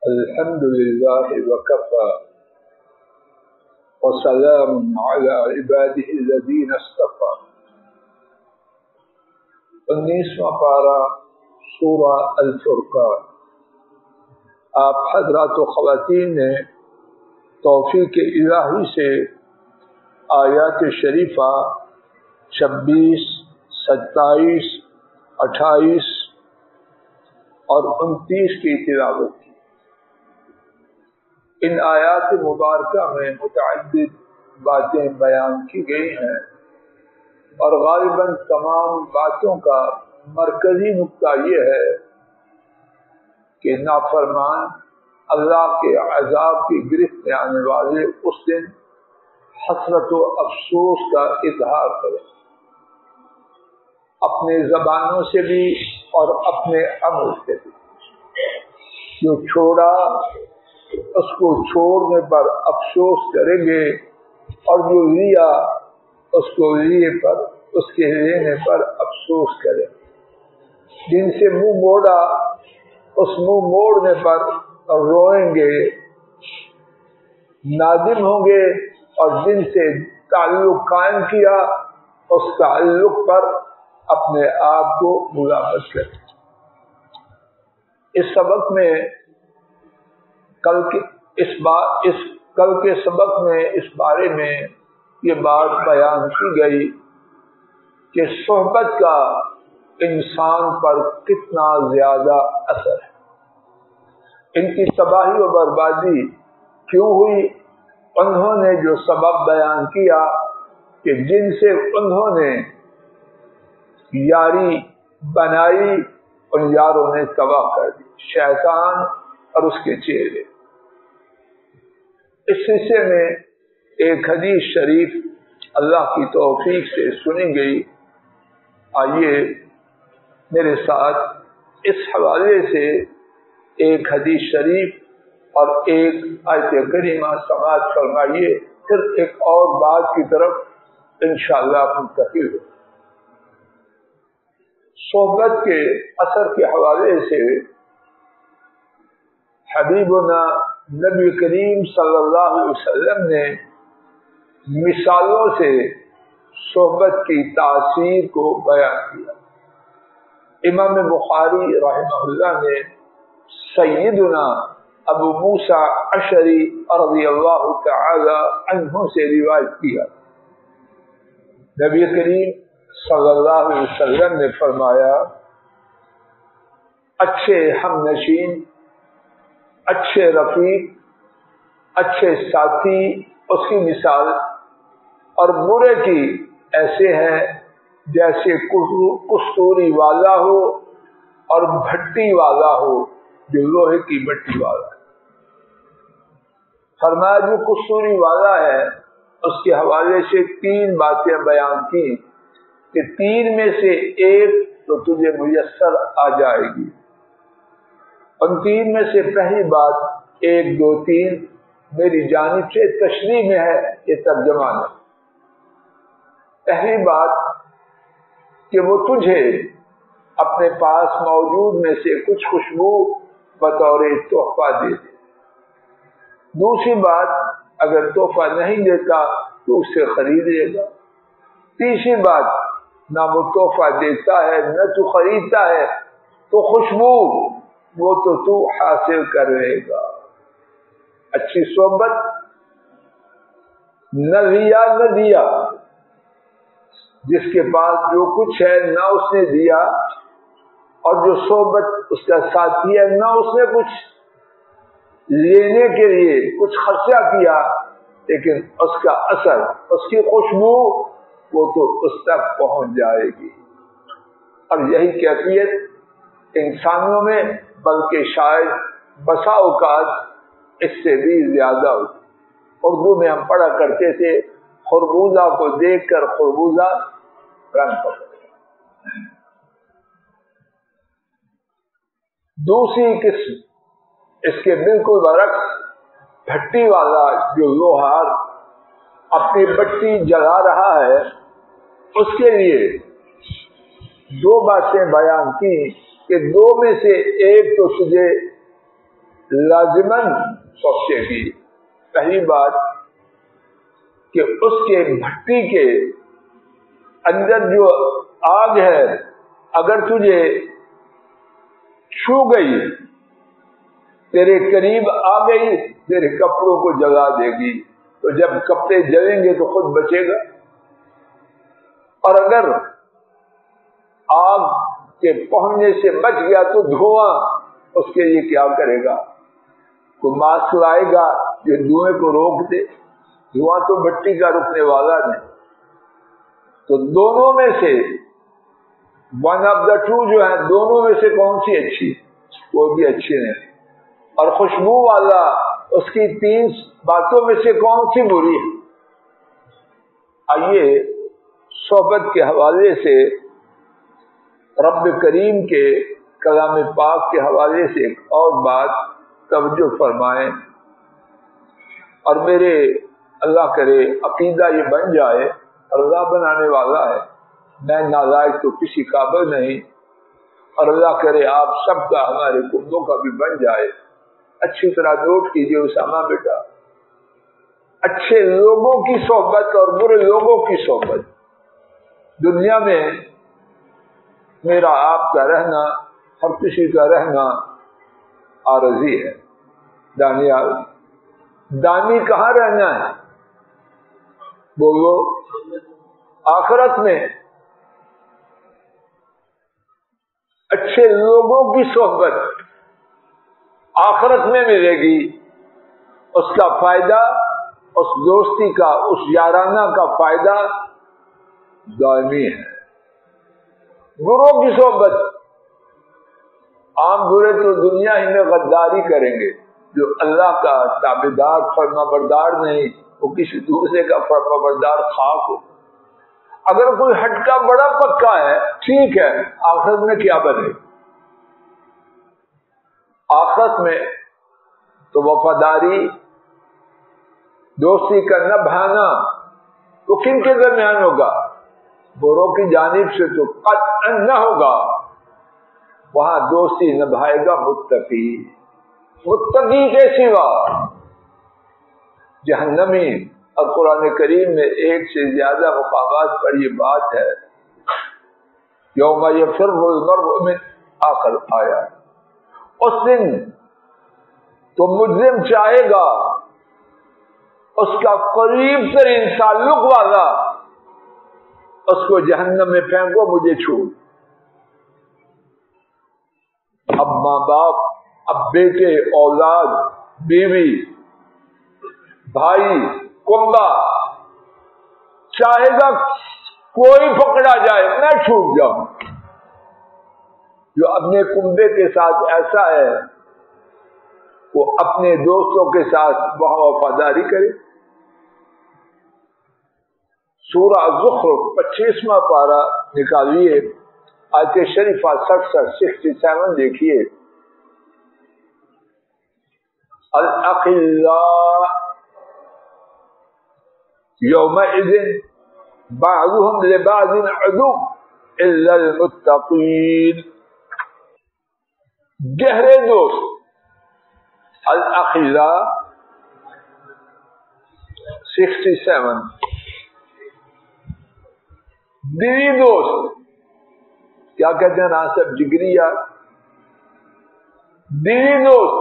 الحمد لله وكفى وسلام على عباده الذين اصطفى. 19واں پارہ سورہ الفرقان. آپ حضرات و خواتین نے توفیق الہی سے آیات شریفہ 26, 27, 28 اور 29 کی تلاوت کی. ان آیات مبارکہ میں متعدد باتیں بیان کی گئی ہیں اور غالباً تمام باتوں کا مرکزی نقطہ یہ ہے کہ نافرمان اللہ کے عذاب کی گرفت میں آنے والے اس دن حسرت و افسوس کا اظہار کریں، اپنے زبانوں سے بھی اور اپنے عمل سے بھی. جو چھوڑا اس کو چھوڑنے پر افسوس کریں گے اور جو لیا اس کو لیے پر اس کے لینے پر افسوس کریں. جن سے منہ موڑا اس منہ موڑنے پر روئیں گے، نادم ہوں گے، اور جن سے تعلق قائم کیا اس تعلق پر اپنے آپ کو ملامت کریں. اس سبق میں کل کے سبق میں اس بارے میں یہ بات بیان کی گئی کہ صحبت کا انسان پر کتنا زیادہ اثر ہے. ان کی تباہی و بربادی کیوں ہوئی؟ انہوں نے جو سبب بیان کیا کہ جن سے انہوں نے یاری بنائی ان یاروں نے تباہ کر دی، شیطان اور اس کے چہرے. اس حصے میں ایک حدیث شریف اللہ کی توفیق سے سنی گئی. آئیے میرے ساتھ اس حوالے سے ایک حدیث شریف اور ایک آیت کریمہ سماعت فرمائیے، پھر ایک اور بات کی طرف انشاءاللہ منتقل ہو. صحبت کے اثر کے حوالے سے حبیبنا نبی کریم صلی اللہ علیہ وسلم نے مثالوں سے صحبت کی تاثیر کو بیان کیا. امام بخاری رحمہ اللہ نے سیدنا ابو موسیٰ اشعری رضی اللہ تعالی عنہ سے روایت کیا. نبی کریم صلی اللہ علیہ وسلم نے فرمایا، اچھے ہم نشین، اچھے رفیق، اچھے ساتھی اس کی مثال اور برے کی ایسے ہے جیسے کستوری والا ہو اور بھٹی والا ہو جو لوہے کی بھٹی والا ہے. فرمایا جو کستوری والا ہے اس کے حوالے سے 3 باتیں بیان کی کہ 3 میں سے ایک تو تجھے میسر آ جائے گی. ان 3 میں سے پہلی بات 1, 2, 3 میری جانب سے تشریح میں ہے، یہ ترجمہ ہے. پہلی بات کہ وہ تجھے اپنے پاس موجود میں سے کچھ خوشبو بطور تحفہ دے دے. دوسری بات اگر تحفہ نہیں دیتا تو اس سے خرید لے گا. تیسری بات نہ وہ تحفہ دیتا ہے نہ تو خریدتا ہے تو خوشبو وہ تو حاصل کر رہے گا. اچھی صحبت نہ لیا نہ دیا، جس کے پاس جو کچھ ہے نہ اس نے دیا، اور جو صحبت اس کا ساتھی ہے نہ اس نے کچھ لینے کے لیے کچھ خرچہ کیا، لیکن اس کا اثر، اس کی خوشبو وہ تو اس تک پہنچ جائے گی. اور یہی کیفیت انسانوں میں بلکہ شاید بسا اوقات اس سے بھی زیادہ ہوتی. اردو میں ہم پڑھا کرتے تھے خربوزہ کو دیکھ کر خربوزہ رنگ پکڑے. دوسری قسم اس کے بالکل برعکس بھٹی والا جو لوہار اپنی بٹی جلا رہا ہے، اس کے لیے 2 باتیں بیان کی کہ 2 میں سے ایک تو تجھے لازمن پہنچے گی۔ پہلی بات کہ اس کے بھٹی کے اندر جو آگ ہے اگر تجھے چھو گئی، تیرے قریب آ گئی، تیرے کپڑوں کو جلا دے گی، تو جب کپڑے جلیں گے تو خود بچے گا۔ اور اگر آگ کے پہنچنے سے بچ گیا تو دھواں اس کے لیے کیا کرے گا؟ کوئی ماسک لائے گا جو دھوئیں کو روک دے؟ دھواں تو مٹی کا رکنے والا نہیں۔ تو دونوں میں سے ون آف دا ٹو جو ہے، دونوں میں سے کون سی اچھی؟ وہ بھی اچھی نہیں۔ اور خوشبو والا اس کی 3 باتوں میں سے کون سی بری ہے؟ آئیے صحبت کے حوالے سے رب کریم کے کلام پاک کے حوالے سے ایک اور بات توجہ فرمائیں، اور میرے اللہ کرے عقیدہ یہ بن جائے، اللہ بنانے والا ہے، میں نالائق تو کسی قابل نہیں، اور اللہ کرے آپ سب کا ہمارے کمبوں کا بھی بن جائے۔ اچھی طرح نوٹ کیجئے اسامہ بیٹا، اچھے لوگوں کی صحبت اور برے لوگوں کی صحبت، دنیا میں میرا آپ کا رہنا، ہر کسی کا رہنا عارضی ہے۔ دانیال، دانی کہاں رہنا ہے؟ بولو، آخرت میں اچھے لوگوں کی صحبت آخرت میں ملے گی، اس کا فائدہ، اس دوستی کا، اس یارانہ کا فائدہ دائمی ہے۔ بروں کی صحبت، عام برے تو دنیا ہی میں غداری کریں گے، جو اللہ کا تابعدار فرما بردار نہیں، وہ کسی دوسرے کا فرما بردار خاک ہو۔ اگر کوئی ہٹکا بڑا پکا ہے ٹھیک ہے، آخرت میں کیا بنے؟ آخرت میں تو وفاداری، دوستی کا نبھانا تو کن کے درمیان ہوگا؟ بروں کی جانب سے تو قطعا نہ ہوگا، وہاں دوستی نبھائے گا متقی۔ متقی کے سوا جہنمی، اور قرآن کریم میں 1 سے زیادہ مقامات پر یہ بات ہے، یوم یفر المرء من، آخر آیا، اس دن تو مجرم چاہے گا اس کا قریب ترین تعلق والا اس کو جہنم میں پھینکو، مجھے چھوڑ۔ اب ماں باپ، اب بیٹے، اولاد، بیوی، بھائی، کنبا، چاہے گا کوئی پکڑا جائے میں چھوٹ جاؤں۔ جو اپنے کنبے کے ساتھ ایسا ہے وہ اپنے دوستوں کے ساتھ وہاں وفاداری کرے۔ سورہ زخرف 25واں پارہ نکالیے، آیت شریفہ 67 دیکھیے۔ الاخلاء یومئذ بعضهم لبعض عدو الا المتقین۔ گہرے دوست، الاخلاء 67، بیوی دوست، کیا کہتے ہیں ناصب جگریہ، بیوی دوست،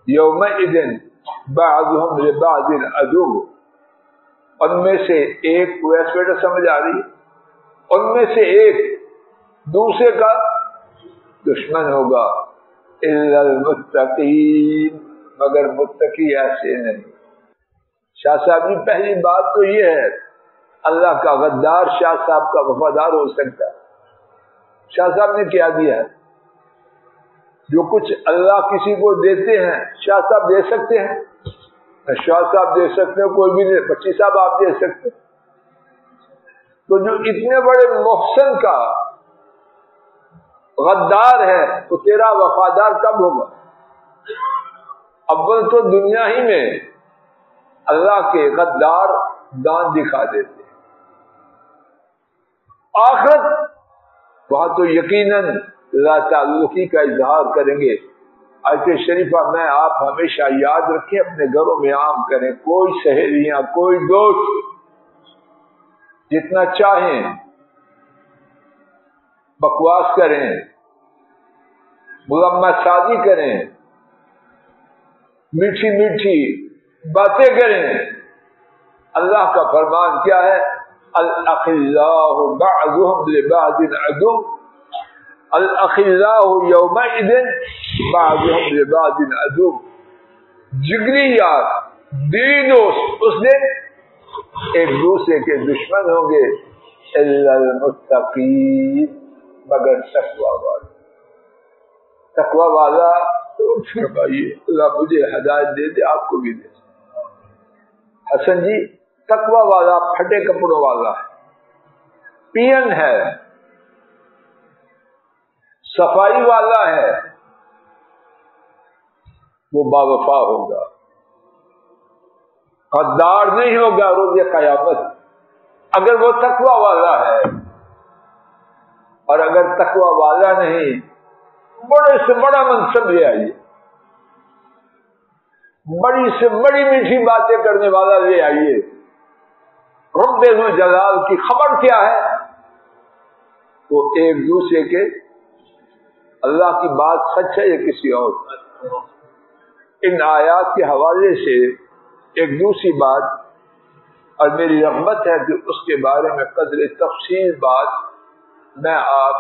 یومئذ بعضهم لبعض عدو، ان میں سے ایک، ویسے بیٹا سمجھ آ رہی ہے، ان میں سے ایک دوسرے کا دشمن ہوگا، الا المتقین، مگر متقی ایسے نہیں۔ شاہ صاحب جی پہلی بات تو یہ ہے، اللہ کا غدار شاہ صاحب کا وفادار ہو سکتا ہے؟ شاہ صاحب نے کیا دیا ہے؟ جو کچھ اللہ کسی کو دیتے ہیں شاہ صاحب دے سکتے ہیں؟ شاہ صاحب دے سکتے ہیں، کوئی بھی نہیں، بچی صاحب آپ دے سکتے۔ تو جو اتنے بڑے محسن کا غدار ہے تو تیرا وفادار کب ہوگا؟ اول تو دنیا ہی میں اللہ کے غدار دان دکھا دیتے، آخرت وہاں تو یقیناً لا تعلقی کا اظہار کریں گے، آیت شریفہ میں آپ ہمیشہ یاد رکھیں، اپنے گھروں میں عام کریں. کوئی سہیلیاں، کوئی دوست جتنا چاہیں بکواس کریں، ملمہ سازی کریں، میٹھی میٹھی باتیں کریں. اللہ کا فرمان کیا ہے؟ الاخلاء بعضهم لبعض عدو، الاخلاء یومئذ بعضهم لبعض عدو. جگری یار، دلی دوست اس دن ایک دوسرے کے دشمن ہوں گے. الا المتقین، مگر تقوی والا. تقوی والا فرمائیے اللہ مجھے ہدایت دے دے، آپ کو بھی دے. حسن جی، تقوی والا پھٹے کپڑوں والا ہے، پین ہے، صفائی والا ہے، وہ باوفا ہوگا، غدار نہیں ہوگا روز قیامت. اگر وہ تقوی والا ہے، اور اگر تقوی والا نہیں، بڑے سے بڑا منصب لے آئیے، بڑی سے بڑی میٹھی باتیں کرنے والا لے آئیے، رب جلال کی خبر کیا ہے؟ وہ ایک دوسرے کے، اللہ کی بات سچ ہے یا کسی اور؟ ان آیات کے حوالے سے ایک دوسری بات، اور میری رغبت ہے کہ اس کے بارے میں قدر تفصیل بات میں آپ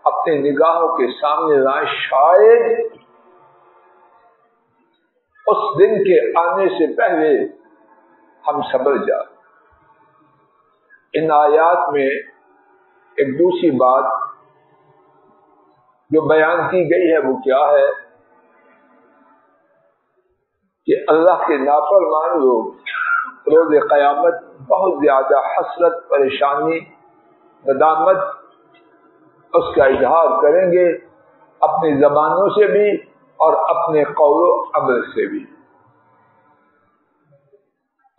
اپنے نگاہوں کے سامنے لائیں. شاید اس دن کے آنے سے پہلے ہم سمجھ جائیں. ان آیات میں ایک دوسری بات جو بیان کی گئی ہے وہ کیا ہے کہ اللہ کے نافرمان لوگ روز قیامت بہت زیادہ حسرت، پریشانی، ندامت اس کا اظہار کریں گے، اپنی زبانوں سے بھی اور اپنے قول و عمل سے بھی.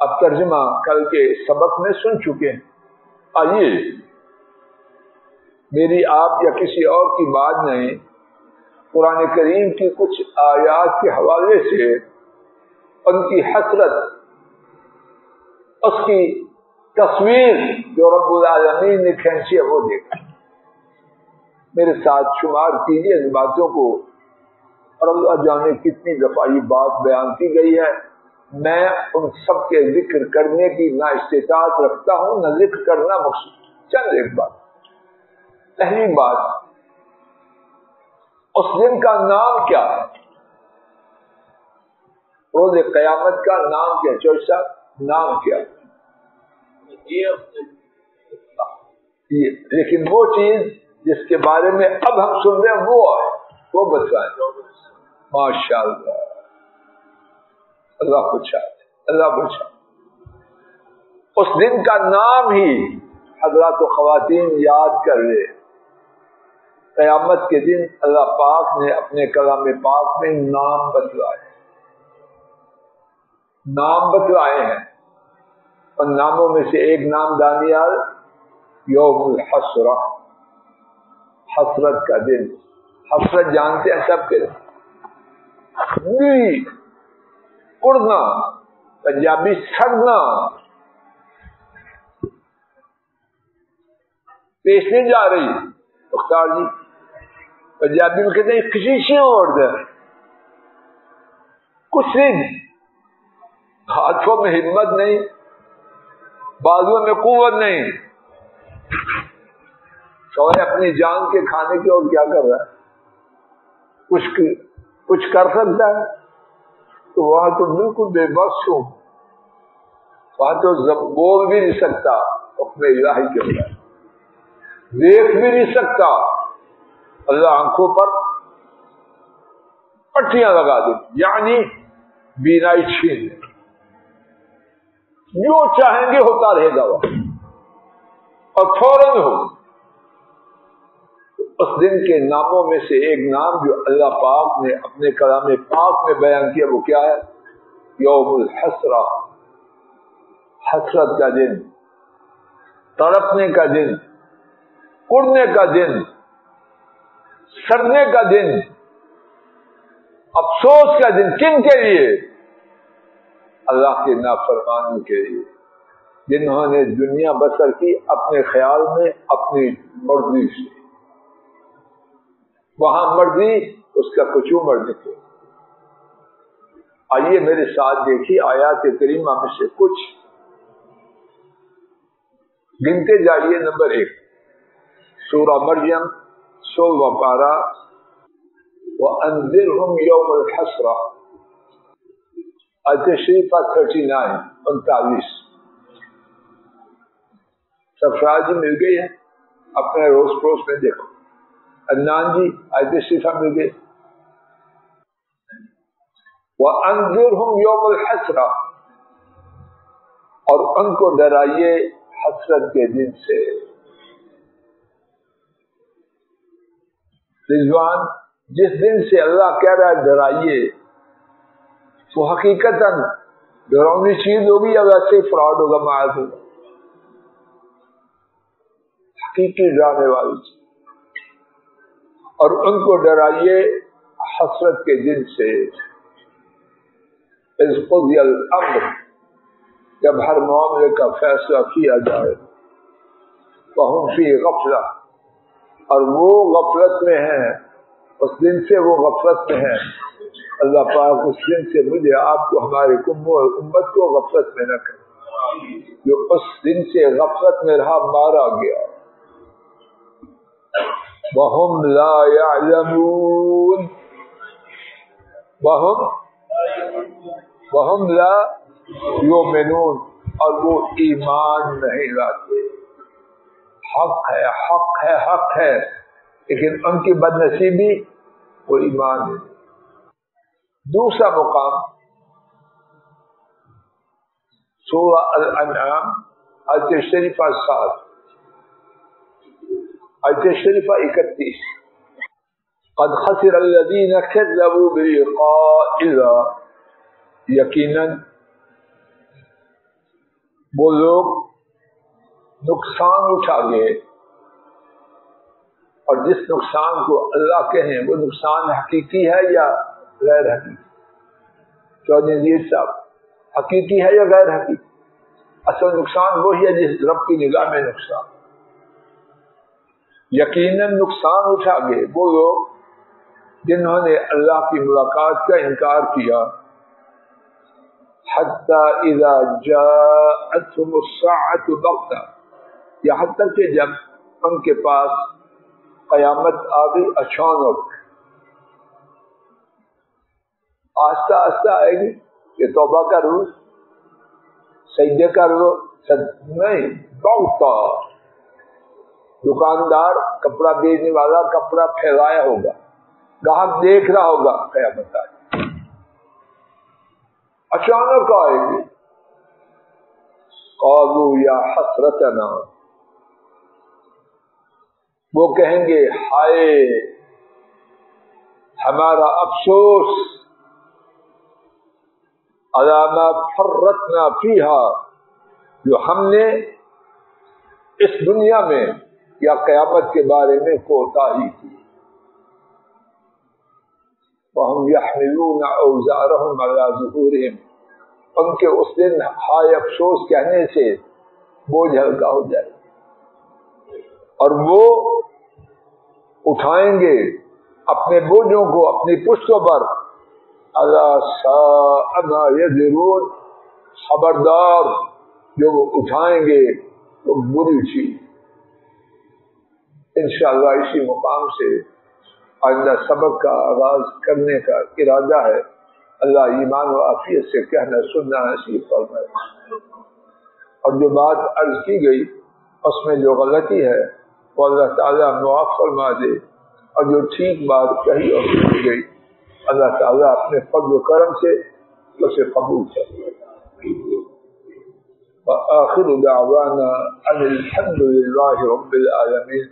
اب ترجمہ کل کے سبق میں سن چکے ہیں. آئیے میری آپ یا کسی اور کی بات نہیں، قرآن کریم کی کچھ آیات کے حوالے سے ان کی حسرت، اس کی تصویر جو رب العالمین نے کھینچی ہے وہ دیکھیں. میرے ساتھ شمار کیجیے ان باتوں کو، اور اللہ جانے کتنی دفعہ یہ بات بیان کی گئی ہے. میں ان سب کے ذکر کرنے کی نہ استطاعت رکھتا ہوں نہ ذکر کرنا مقصود. چند ایک بات. پہلی بات، اس دن کا نام کیا ہے؟ روز قیامت کا نام کیا؟ چوہدری صاحب نام کیا؟ لیکن وہ چیز جس کے بارے میں اب ہم سن رہے ہیں وہ بتائیں. ماشاء اللہ، اللہ پوچھا، اللہ پوچھا. اس دن کا نام ہی حضرات و خواتین یاد کر لے. قیامت کے دن اللہ پاک نے اپنے کلام پاک میں نام بتلائے ہیں. ان ناموں میں سے ایک نام دانیال یوم الحسرہ، حسرت کا دن. حسرت جانتے ہیں سب کے اڑنا، پنجابی سڑنا، پیش نہیں جا رہی. مختار جی پنجابی میں کہتے ہیں کشیشیاں اوڑ دیں. کچھ نہیں، ہاتھوں میں ہمت نہیں، بازوؤں میں قوت نہیں. سوائے اپنی جان کے کھانے کے اور کیا کر رہا ہے؟ کچھ کر سکتا ہے تو وہاں تو بالکل بے بس ہوں. وہاں تو بول بھی نہیں سکتا حکم الہی کے بغیر، دیکھ بھی نہیں سکتا. اللہ آنکھوں پر پٹیاں لگا دے، یعنی بینائی چھین دے. جو چاہیں گے ہوتا رہے گا وہ، اور فوراً ہو. اس دن کے ناموں میں سے ایک نام جو اللہ پاک نے اپنے کلام پاک میں بیان کیا وہ کیا ہے؟ یوم الحسرہ، حسرت کا دن، تڑپنے کا دن، اڑنے کا دن، سڑنے کا دن. افسوس کا دن کن کے لیے؟ اللہ کے نافرمانی کے لیے، جنہوں نے دنیا بسر کی اپنے خیال میں اپنی مرضی سے، وہاں مرضی اس کا کچھ مرضی تھے۔ آئیے میرے ساتھ دیکھیے آیات کریمہ میں سے کچھ گنتے جائیے۔ نمبر 1 سورہ مریم 16واں پارہ، وَأَنذِرْهُمْ يَوْمَ الْحَسْرَةِ، آیت شریفہ 39 سفراج جی مل گئی ہے؟ اپنے روز پروز میں دیکھو۔ عدنان جی آیت شریفہ مل گئی؟ وَأَنذِرْهُمْ يَوْمَ الْحَسْرَةِ، اور ان کو ڈرائیے حسرت کے دن سے۔ رضوان، جس دن سے اللہ کہہ رہا ہے ڈرائیے، وہ حقیقتاً ڈراؤنی چیز ہوگی یا ویسے فراڈ ہوگا؟ معاذ اللہ، حقیقی ڈرانے والی چیز۔ اور ان کو ڈرائیے حسرت کے دن سے، اذ قضی الامر، جب ہر معاملے کا فیصلہ کیا جائے، وہم فی غفلہ، اور وہ غفلت میں ہیں، اس دن سے وہ غفلت میں ہیں۔ اللہ پاک اس دن سے مجھے آپ کو ہمارے امت کو غفلت میں نہ کرے، جو اس دن سے غفلت میں رہا مارا گیا۔ وہم لا یعلمون، وہم لا یؤمنون، اور وہ ایمان نہیں لاتے۔ حق ہے حق ہے حق ہے، لیکن ان کی بد نصیبی وہ ایمان ہے۔ دوسرا مقام سورہ الانعام آیت شریفہ 7، آیت شریفہ 31، قد خسر الذین کذبوا بلقاء اللہ، یقیناً وہ لوگ نقصان اٹھا گئے، اور جس نقصان کو اللہ کہیں وہ نقصان حقیقی ہے یا غیر حقیقی؟ چودھری نذیر صاحب، حقیقی ہے یا غیر حقیقی؟ اصل نقصان وہی ہے جس رب کی نگاہ میں نقصان۔ یقیناً نقصان اٹھا گئے وہ لوگ جنہوں نے اللہ کی ملاقات کا انکار کیا، حتی اذا جاءتهم الساعة بغتہ، یہاں تک کہ جب ان کے پاس قیامت آ گئی اچانک۔ آہستہ آہستہ آئے گی کہ توبہ کر لو، سجدے کر لو، نہیں، بغتہ۔ دکاندار کپڑا بیچنے والا کپڑا پھیلایا ہوگا، گاہک دیکھ رہا ہوگا، قیامت آئے اچانک آئے گی۔ قالوا یا حسرتنا، وہ کہیں گے ہائے ہمارا افسوس، علی ما فرطنا فیہا، جو ہم نے اس دنیا میں یا قیامت کے بارے میں کوتاہی کی۔ وَهُمْ يَحْمِلُونَ أَوْزَارَهُمْ عَلَى ظُهُورِهِمْ، ان کے اس دن ہائے افسوس کہنے سے بوجھ ہلکا ہو جائے، اور وہ اٹھائیں گے اپنے بوجھوں کو اپنی پشتوں پر۔ أَلَا سَاءَ مَا يَزِرُونَ، خبردار جو وہ اٹھائیں گے وہ بری چیز۔ انشاءاللہ اسی مقام سے آئندہ سبق کا آغاز کرنے کا ارادہ ہے۔ اللہ ایمان و عافیت سے کہنا سننا نصیب فرمائے، اور جو بات عرض کی گئی اس میں جو غلطی ہے وہ اللہ تعالیٰ معاف فرما دے، اور جو ٹھیک بات کہی اور سنی گئی اللہ تعالیٰ اپنے فضل و کرم سے اسے قبول کرے۔ وآخر دعوانا ان الحمد للہ رب العالمین۔